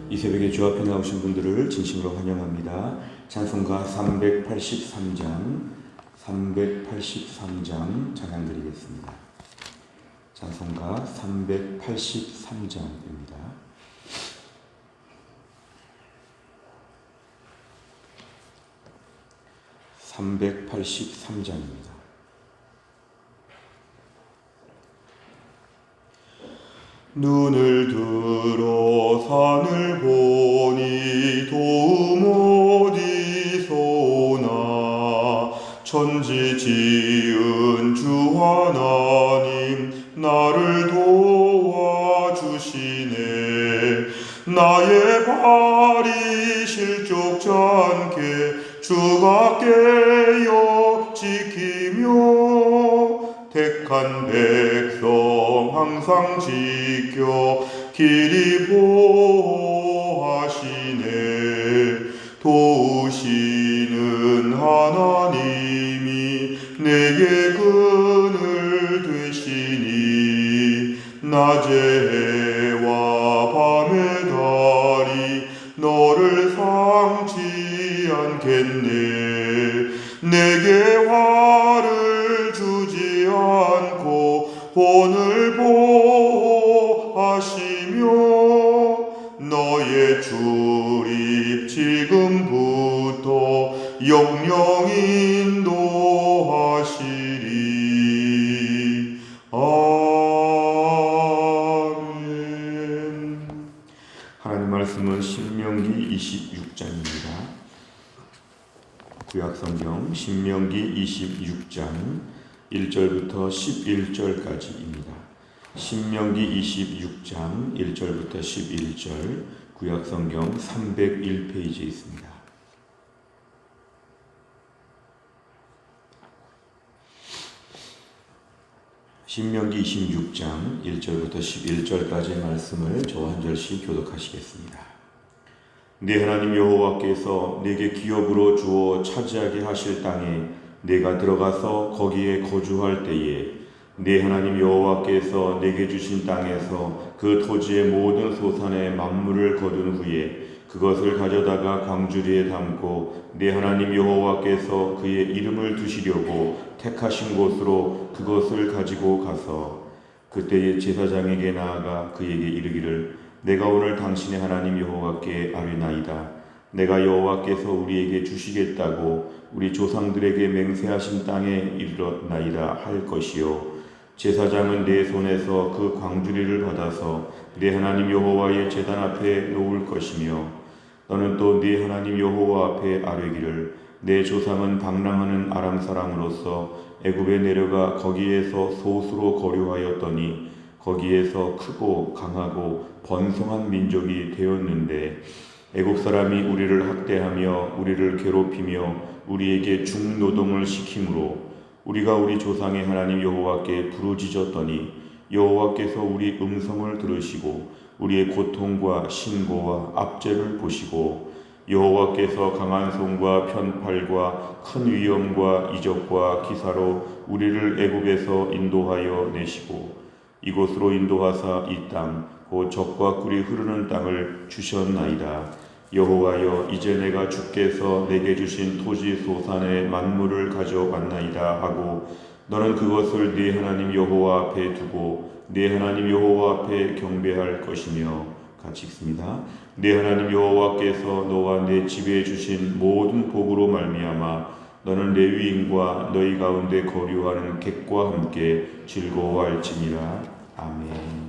이 새벽에 주 앞에 나오신 분들을 진심으로 환영합니다. 찬송가 383장 찬양 드리겠습니다. 찬송가 383장입니다. 눈을 들어 산을 보니 도움 어디서나 천지 지은 주 하나님 나를 도와주시네. 나의 발이 실족지 않게 주가 깨어 지키며 택한 백성 항상 지켜 길이 보호하시네. 도우시는 하나님이 내게 그늘 되시니 낮의 해와 밤의 달이 너를 상치 않겠네. 내게 화를 주지 않고 본을 보호하시며 너의 출입 지금부터 영영 인도하시리. 아멘. 하나님 말씀은 신명기 26장입니다. 구약성경 신명기 26장 1절부터 11절까지입니다. 신명기 26장 1절부터 11절 구약성경 301페이지에 있습니다. 신명기 26장 1절부터 11절까지의 말씀을 저와 한 절씩 교독하시겠습니다. 네 하나님 여호와께서 내게 기업으로 주어 차지하게 하실 땅에 내가 들어가서 거기에 거주할 때에 네 하나님 여호와께서 내게 주신 땅에서 그 토지의 모든 소산의 만물을 거둔 후에 그것을 가져다가 광주리에 담고 네 하나님 여호와께서 그의 이름을 두시려고 택하신 곳으로 그것을 가지고 가서 그때의 제사장에게 나아가 그에게 이르기를 내가 오늘 당신의 하나님 여호와께 아뢰나이다. 내가 여호와께서 우리에게 주시겠다고 우리 조상들에게 맹세하신 땅에 이르렀나이다 할 것이요. 제사장은 내 손에서 그 광주리를 받아서 네 하나님 여호와의 제단 앞에 놓을 것이며 너는 또 네 하나님 여호와 앞에 아뢰기를 내 조상은 방랑하는 아람 사람으로서 애굽에 내려가 거기에서 소수로 거류하였더니 거기에서 크고 강하고 번성한 민족이 되었는데 애굽 사람이 우리를 학대하며 우리를 괴롭히며 우리에게 중노동을 시키므로 우리가 우리 조상의 하나님 여호와께 부르짖었더니 여호와께서 우리 음성을 들으시고 우리의 고통과 신고와 압제를 보시고 여호와께서 강한 손과 편팔과 큰 위엄과 이적과 기사로 우리를 애굽에서 인도하여 내시고 이곳으로 인도하사 이 땅 곧 젖과 꿀이 흐르는 땅을 주셨나이다. 여호와여 이제 내가 주께서 내게 주신 토지 소산의 만물을 가져왔나이다 하고 너는 그것을 네 하나님 여호와 앞에 두고 네 하나님 여호와 앞에 경배할 것이며 같이 읽습니다. 네 하나님 여호와께서 너와 내 집에 주신 모든 복으로 말미암아 너는 레위인과 너희 가운데 거류하는 객과 함께 즐거워할지니라. 아멘.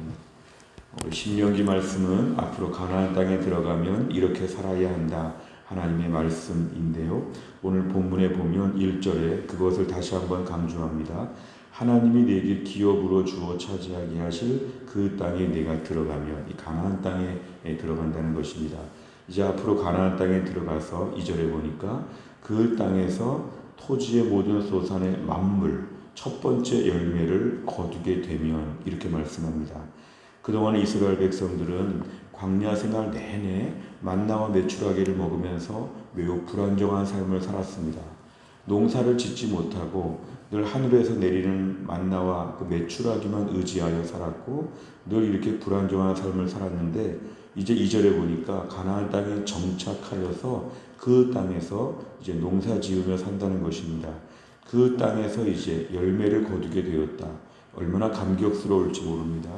신명기 말씀은 앞으로 가나안 땅에 들어가면 이렇게 살아야 한다 하나님의 말씀인데요. 오늘 본문에 보면 1절에 그것을 다시 한번 강조합니다. 하나님이 내게 기업으로 주어 차지하게 하실 그 땅에 내가 들어가면 이 가나안 땅에 들어간다는 것입니다. 이제 앞으로 가나안 땅에 들어가서 2절에 보니까 그 땅에서 토지의 모든 소산의 만물 첫 번째 열매를 거두게 되면 이렇게 말씀합니다. 그동안 이스라엘 백성들은 광야 생활 내내 만나와 메추라기를 먹으면서 매우 불안정한 삶을 살았습니다. 농사를 짓지 못하고 늘 하늘에서 내리는 만나와 그 메추라기만 의지하여 살았고 늘 이렇게 불안정한 삶을 살았는데 이제 2절에 보니까 가나안 땅에 정착하여서 그 땅에서 이제 농사 지으며 산다는 것입니다. 그 땅에서 이제 열매를 거두게 되었다. 얼마나 감격스러울지 모릅니다.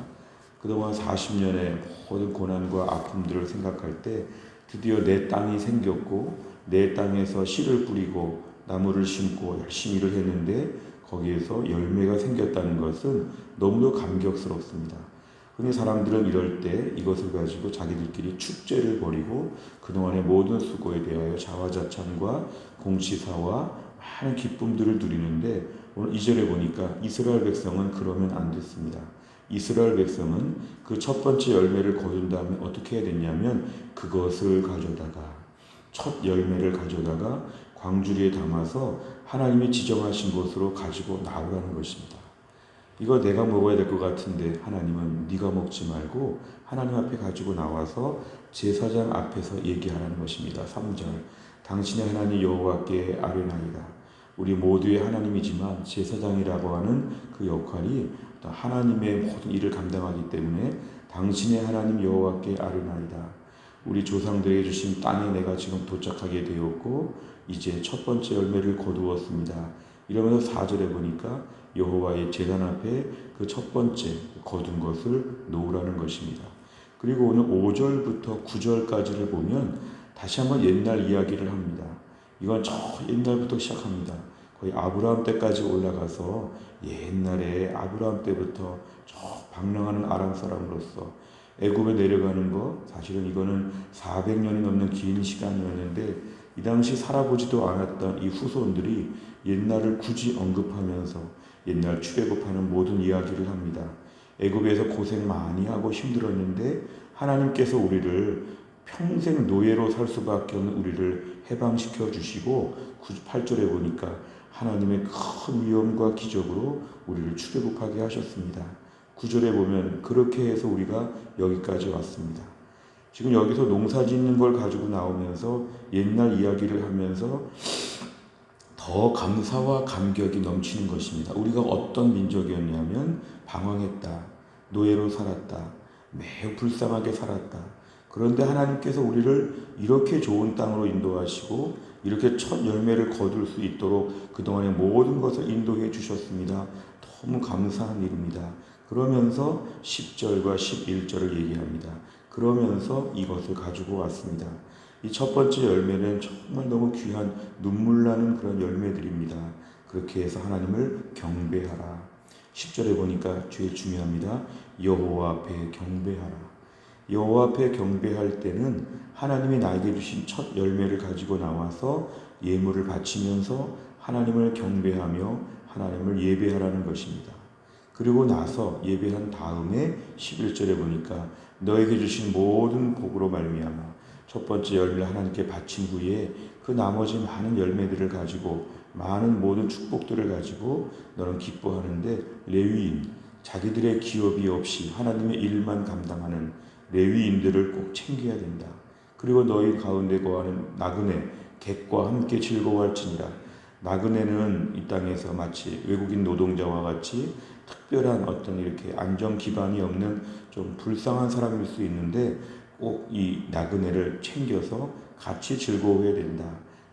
그동안 40년의 모든 고난과 아픔들을 생각할 때 드디어 내 땅이 생겼고 내 땅에서 씨를 뿌리고 나무를 심고 열심히 일을 했는데 거기에서 열매가 생겼다는 것은 너무도 감격스럽습니다. 근데 사람들은 이럴 때 이것을 가지고 자기들끼리 축제를 벌이고 그동안의 모든 수고에 대하여 자화자찬과 공치사와 많은 기쁨들을 누리는데 오늘 2절에 보니까 이스라엘 백성은 그러면 안 됐습니다. 이스라엘 백성은 그 첫 번째 열매를 거둔 다음에 어떻게 해야 됐냐면 그것을 가져다가 첫 열매를 가져다가 광주리에 담아서 하나님이 지정하신 곳으로 가지고 나오라는 것입니다. 이거 내가 먹어야 될 것 같은데 하나님은 네가 먹지 말고 하나님 앞에 가지고 나와서 제사장 앞에서 얘기하라는 것입니다. 3절 당신의 하나님 여호와께 아뢰나이다. 우리 모두의 하나님이지만 제사장이라고 하는 그 역할이 하나님의 모든 일을 감당하기 때문에 당신의 하나님 여호와께 아뢰나이다. 우리 조상들에게 주신 땅에 내가 지금 도착하게 되었고 이제 첫 번째 열매를 거두었습니다. 이러면서 4절에 보니까 여호와의 제단 앞에 그 첫 번째 거둔 것을 놓으라는 것입니다. 그리고 오늘 5절부터 9절까지를 보면 다시 한번 옛날 이야기를 합니다. 이건 저 옛날부터 시작합니다. 거의 아브라함 때까지 올라가서 옛날에 아브라함 때부터 저 방랑하는 아람 사람으로서 애굽에 내려가는 거 사실은 이거는 400년이 넘는 긴 시간이었는데 이 당시 살아보지도 않았던 이 후손들이 옛날을 굳이 언급하면서 옛날 출애굽하는 모든 이야기를 합니다. 애굽에서 고생 많이 하고 힘들었는데 하나님께서 우리를 평생 노예로 살 수밖에 없는 우리를 해방시켜 주시고 8절에 보니까 하나님의 큰 위엄과 기적으로 우리를 출애굽하게 하셨습니다. 9절에 보면 그렇게 해서 우리가 여기까지 왔습니다. 지금 여기서 농사 짓는 걸 가지고 나오면서 옛날 이야기를 하면서 더 감사와 감격이 넘치는 것입니다. 우리가 어떤 민족이었냐면 방황했다. 노예로 살았다. 매우 불쌍하게 살았다. 그런데 하나님께서 우리를 이렇게 좋은 땅으로 인도하시고 이렇게 첫 열매를 거둘 수 있도록 그동안의 모든 것을 인도해 주셨습니다. 너무 감사한 일입니다. 그러면서 10절과 11절을 얘기합니다. 그러면서 이것을 가지고 왔습니다. 이 첫 번째 열매는 정말 너무 귀한 눈물 나는 그런 열매들입니다. 그렇게 해서 하나님을 경배하라. 10절에 보니까 제일 중요합니다. 여호와 앞에 경배하라. 여호와 앞에 경배할 때는 하나님이 나에게 주신 첫 열매를 가지고 나와서 예물을 바치면서 하나님을 경배하며 하나님을 예배하라는 것입니다. 그리고 나서 예배한 다음에 11절에 보니까 너에게 주신 모든 복으로 말미암아 첫 번째 열매를 하나님께 바친 후에 그 나머지 많은 열매들을 가지고 많은 모든 축복들을 가지고 너는 기뻐하는데 레위인, 자기들의 기업이 없이 하나님의 일만 감당하는 레위인들을 꼭 챙겨야 된다. 그리고 너희 가운데 거하는 나그네, 객과 함께 즐거워할지니라. 나그네는 이 땅에서 마치 외국인 노동자와 같이 특별한 어떤 이렇게 안정 기반이 없는 좀 불쌍한 사람일 수 있는데 꼭 이 나그네를 챙겨서 같이 즐거워해야 된다.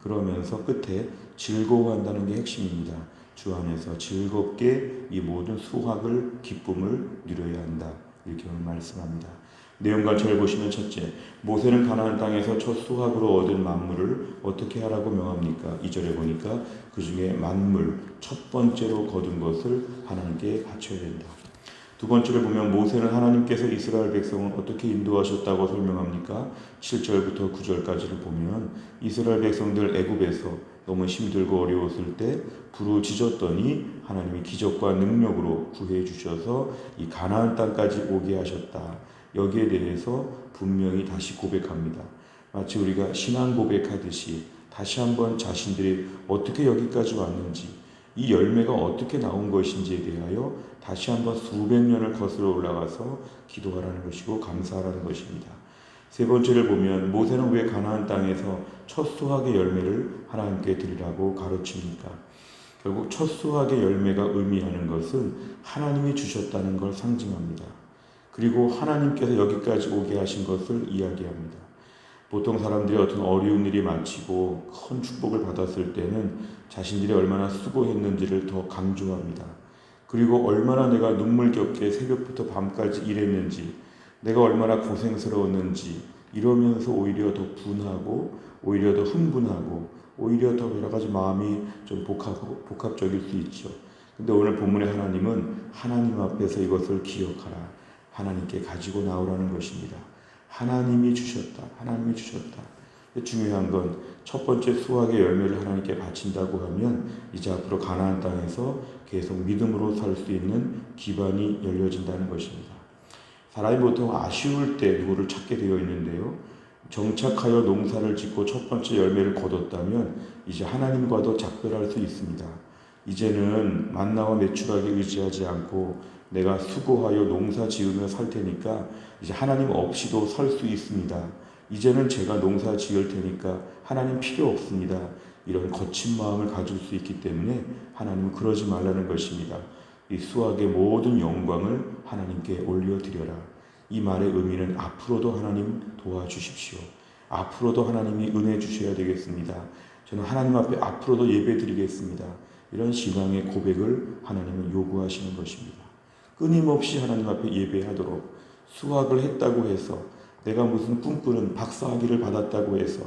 그러면서 끝에 즐거워한다는 게 핵심입니다. 주 안에서 즐겁게 이 모든 수확을 기쁨을 누려야 한다. 이렇게 오늘 말씀합니다. 내용과 절 보시면 첫째, 모세는 가나안 땅에서 첫 수확으로 얻은 만물을 어떻게 하라고 명합니까? 2절에 보니까 그 중에 만물, 첫 번째로 거둔 것을 하나님께 바쳐야 된다. 두 번째를 보면 모세는 하나님께서 이스라엘 백성을 어떻게 인도하셨다고 설명합니까? 7절부터 9절까지를 보면 이스라엘 백성들 애굽에서 너무 힘들고 어려웠을 때 부르짖었더니 하나님이 기적과 능력으로 구해 주셔서 이 가나안 땅까지 오게 하셨다. 여기에 대해서 분명히 다시 고백합니다. 마치 우리가 신앙 고백하듯이 다시 한번 자신들이 어떻게 여기까지 왔는지 이 열매가 어떻게 나온 것인지에 대하여 다시 한번 수백 년을 거슬러 올라가서 기도하라는 것이고 감사하라는 것입니다. 세 번째를 보면 모세는 왜 가나안 땅에서 첫 수확의 열매를 하나님께 드리라고 가르칩니까? 결국 첫 수확의 열매가 의미하는 것은 하나님이 주셨다는 걸 상징합니다. 그리고 하나님께서 여기까지 오게 하신 것을 이야기합니다. 보통 사람들이 어떤 어려운 일이 마치고 큰 축복을 받았을 때는 자신들이 얼마나 수고했는지를 더 강조합니다. 그리고 얼마나 내가 눈물겹게 새벽부터 밤까지 일했는지, 내가 얼마나 고생스러웠는지 이러면서 오히려 더 분하고 오히려 더 흥분하고 오히려 더 여러 가지 마음이 좀 복합적일 수 있죠. 근데 오늘 본문의 하나님은 하나님 앞에서 이것을 기억하라, 하나님께 가지고 나오라는 것입니다. 하나님이 주셨다. 하나님이 주셨다. 중요한 건 첫 번째 수확의 열매를 하나님께 바친다고 하면 이제 앞으로 가나안 땅에서 계속 믿음으로 살 수 있는 기반이 열려진다는 것입니다. 사람이 보통 아쉬울 때 누구를 찾게 되어 있는데요. 정착하여 농사를 짓고 첫 번째 열매를 거뒀다면 이제 하나님과도 작별할 수 있습니다. 이제는 만나와 매출하게 의지하지 않고 내가 수고하여 농사 지으며 살 테니까 이제 하나님 없이도 살 수 있습니다. 이제는 제가 농사 지을 테니까 하나님 필요 없습니다. 이런 거친 마음을 가질 수 있기 때문에 하나님은 그러지 말라는 것입니다. 이 수확의 모든 영광을 하나님께 올려드려라. 이 말의 의미는 앞으로도 하나님 도와주십시오. 앞으로도 하나님이 은혜 주셔야 되겠습니다. 저는 하나님 앞에 앞으로도 예배 드리겠습니다. 이런 신앙의 고백을 하나님은 요구하시는 것입니다. 끊임없이 하나님 앞에 예배하도록, 수학을 했다고 해서, 내가 무슨 꿈꾸는 박사학위를 받았다고 해서,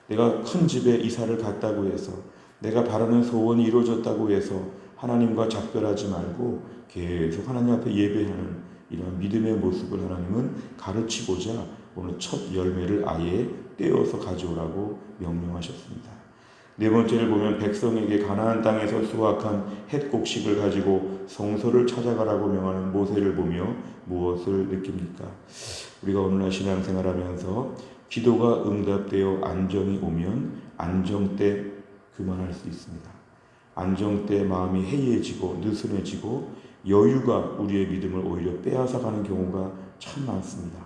내가 큰 집에 이사를 갔다고 해서, 내가 바라는 소원이 이루어졌다고 해서 하나님과 작별하지 말고 계속 하나님 앞에 예배하는 이런 믿음의 모습을 하나님은 가르치고자 오늘 첫 열매를 아예 떼어서 가져오라고 명령하셨습니다. 네 번째를 보면 백성에게 가나안 땅에서 수확한 햇곡식을 가지고 성소를 찾아가라고 명하는 모세를 보며 무엇을 느낍니까? 우리가 오늘날 신앙생활하면서 기도가 응답되어 안정이 오면 안정 때 그만할 수 있습니다. 안정 때 마음이 해이해지고 느슨해지고 여유가 우리의 믿음을 오히려 빼앗아가는 경우가 참 많습니다.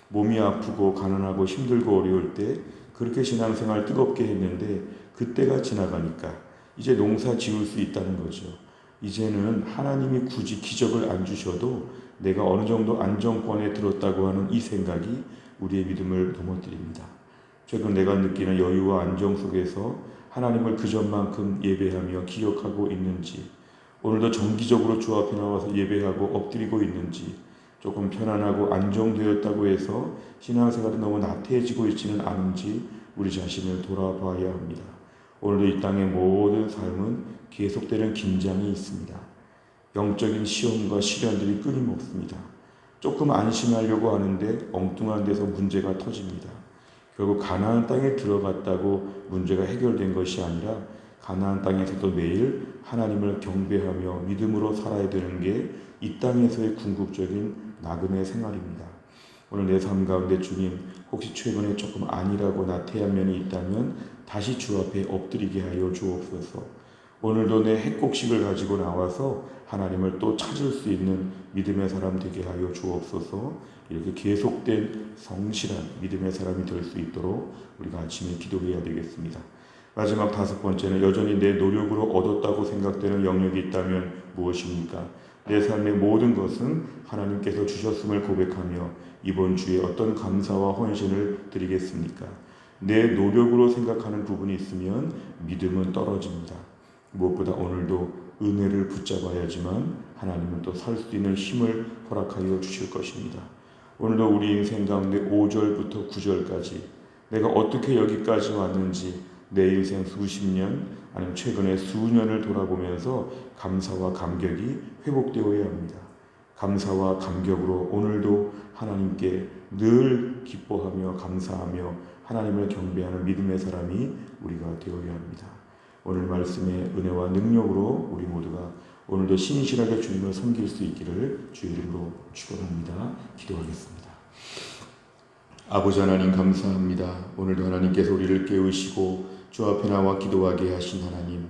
몸이 아프고 가난하고 힘들고 어려울 때 그렇게 신앙생활 뜨겁게 했는데 그때가 지나가니까 이제 농사 지을 수 있다는 거죠. 이제는 하나님이 굳이 기적을 안 주셔도 내가 어느 정도 안정권에 들었다고 하는 이 생각이 우리의 믿음을 도모뜨립니다. 최근 내가 느끼는 여유와 안정 속에서 하나님을 그전만큼 예배하며 기억하고 있는지, 오늘도 정기적으로 주 앞에 나와서 예배하고 엎드리고 있는지, 조금 편안하고 안정되었다고 해서 신앙생활이 너무 나태해지고 있지는 않은지 우리 자신을 돌아봐야 합니다. 오늘도 이 땅의 모든 삶은 계속되는 긴장이 있습니다. 영적인 시험과 시련들이 끊임없습니다. 조금 안심하려고 하는데 엉뚱한 데서 문제가 터집니다. 결국 가나안 땅에 들어갔다고 문제가 해결된 것이 아니라 가나안 땅에서도 매일 하나님을 경배하며 믿음으로 살아야 되는 게 이 땅에서의 궁극적인 나그네 생활입니다. 오늘 내 삶 가운데 주님, 혹시 최근에 조금 아니라고 나태한 면이 있다면 다시 주 앞에 엎드리게 하여 주옵소서. 오늘도 내 핵곡식을 가지고 나와서 하나님을 또 찾을 수 있는 믿음의 사람 되게 하여 주옵소서. 이렇게 계속된 성실한 믿음의 사람이 될 수 있도록 우리가 아침에 기도해야 되겠습니다. 마지막 다섯 번째는 여전히 내 노력으로 얻었다고 생각되는 영역이 있다면 무엇입니까? 내 삶의 모든 것은 하나님께서 주셨음을 고백하며 이번 주에 어떤 감사와 헌신을 드리겠습니까? 내 노력으로 생각하는 부분이 있으면 믿음은 떨어집니다. 무엇보다 오늘도 은혜를 붙잡아야지만 하나님은 또 살 수 있는 힘을 허락하여 주실 것입니다. 오늘도 우리 인생 가운데 5절부터 9절까지 내가 어떻게 여기까지 왔는지 내 인생 수십 년 아니면 최근에 수년을 돌아보면서 감사와 감격이 회복되어야 합니다. 감사와 감격으로 오늘도 하나님께 늘 기뻐하며 감사하며 하나님을 경배하는 믿음의 사람이 우리가 되어야 합니다. 오늘 말씀의 은혜와 능력으로 우리 모두가 오늘도 신실하게 주님을 섬길 수 있기를 주의 이름으로 축원합니다. 기도하겠습니다. 아버지 하나님 감사합니다. 오늘도 하나님께서 우리를 깨우시고 주 앞에 나와 기도하게 하신 하나님,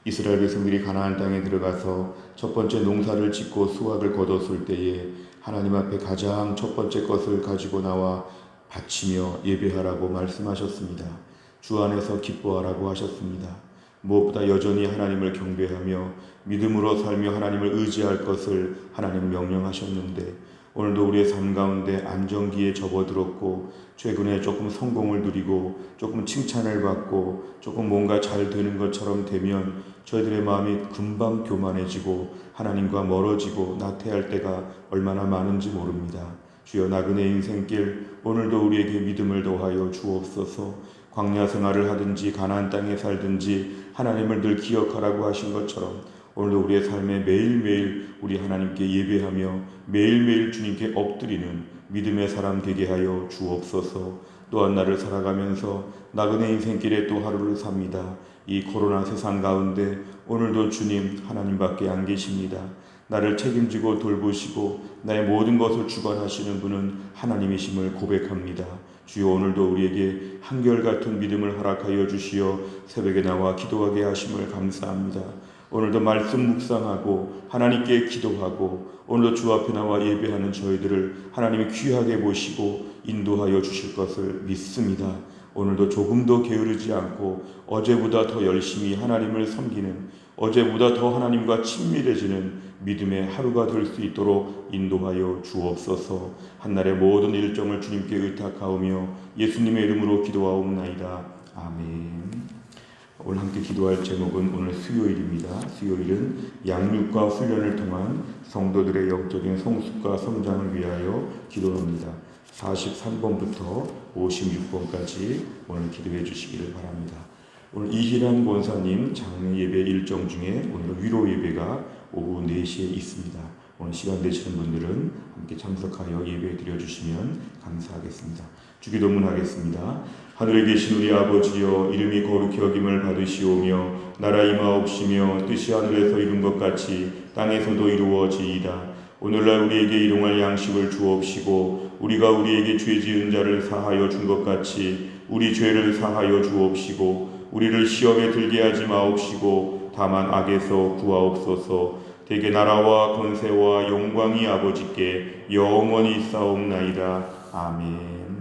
이스라엘 백성들이 가나안 땅에 들어가서 첫 번째 농사를 짓고 수확을 거뒀을 때에 하나님 앞에 가장 첫 번째 것을 가지고 나와 바치며 예배하라고 말씀하셨습니다. 주 안에서 기뻐하라고 하셨습니다. 무엇보다 여전히 하나님을 경배하며 믿음으로 살며 하나님을 의지할 것을 하나님 명령하셨는데 오늘도 우리의 삶 가운데 안정기에 접어들었고 최근에 조금 성공을 누리고 조금 칭찬을 받고 조금 뭔가 잘 되는 것처럼 되면 저희들의 마음이 금방 교만해지고 하나님과 멀어지고 나태할 때가 얼마나 많은지 모릅니다. 주여 나그네 인생길 오늘도 우리에게 믿음을 더하여 주옵소서. 광야 생활을 하든지 가나안 땅에 살든지 하나님을 늘 기억하라고 하신 것처럼 오늘도 우리의 삶에 매일매일 우리 하나님께 예배하며 매일매일 주님께 엎드리는 믿음의 사람 되게 하여 주옵소서. 또한 나를 살아가면서 나그네 인생길에 또 하루를 삽니다. 이 코로나 세상 가운데 오늘도 주님 하나님밖에 안 계십니다. 나를 책임지고 돌보시고 나의 모든 것을 주관하시는 분은 하나님이심을 고백합니다. 주여 오늘도 우리에게 한결같은 믿음을 허락하여 주시어 새벽에 나와 기도하게 하심을 감사합니다. 오늘도 말씀 묵상하고 하나님께 기도하고 오늘도 주 앞에 나와 예배하는 저희들을 하나님이 귀하게 보시고 인도하여 주실 것을 믿습니다. 오늘도 조금도 게으르지 않고 어제보다 더 열심히 하나님을 섬기는 어제보다 더 하나님과 친밀해지는 믿음의 하루가 될 수 있도록 인도하여 주옵소서. 한날의 모든 일정을 주님께 의탁하오며 예수님의 이름으로 기도하옵나이다. 아멘. 오늘 함께 기도할 제목은 오늘 수요일입니다. 수요일은 양육과 훈련을 통한 성도들의 영적인 성숙과 성장을 위하여 기도합니다. 43번부터 56번까지 오늘 기도해 주시기를 바랍니다. 오늘 이희란 권사님 장례 예배 일정 중에 오늘 위로 예배가 오후 4시에 있습니다. 오늘 시간 되시는 분들은 함께 참석하여 예배 드려주시면 감사하겠습니다. 주기도문 하겠습니다. 하늘에 계신 우리 아버지여, 이름이 거룩히 여김을 받으시오며 나라 임하옵시며 뜻이 하늘에서 이룬 것 같이 땅에서도 이루어지이다. 오늘날 우리에게 일용할 양식을 주옵시고 우리가 우리에게 죄 지은 자를 사하여 준 것 같이 우리 죄를 사하여 주옵시고 우리를 시험에 들게 하지 마옵시고 다만 악에서 구하옵소서. 대개 나라와 권세와 영광이 아버지께 영원히 있사옵나이다. 아멘.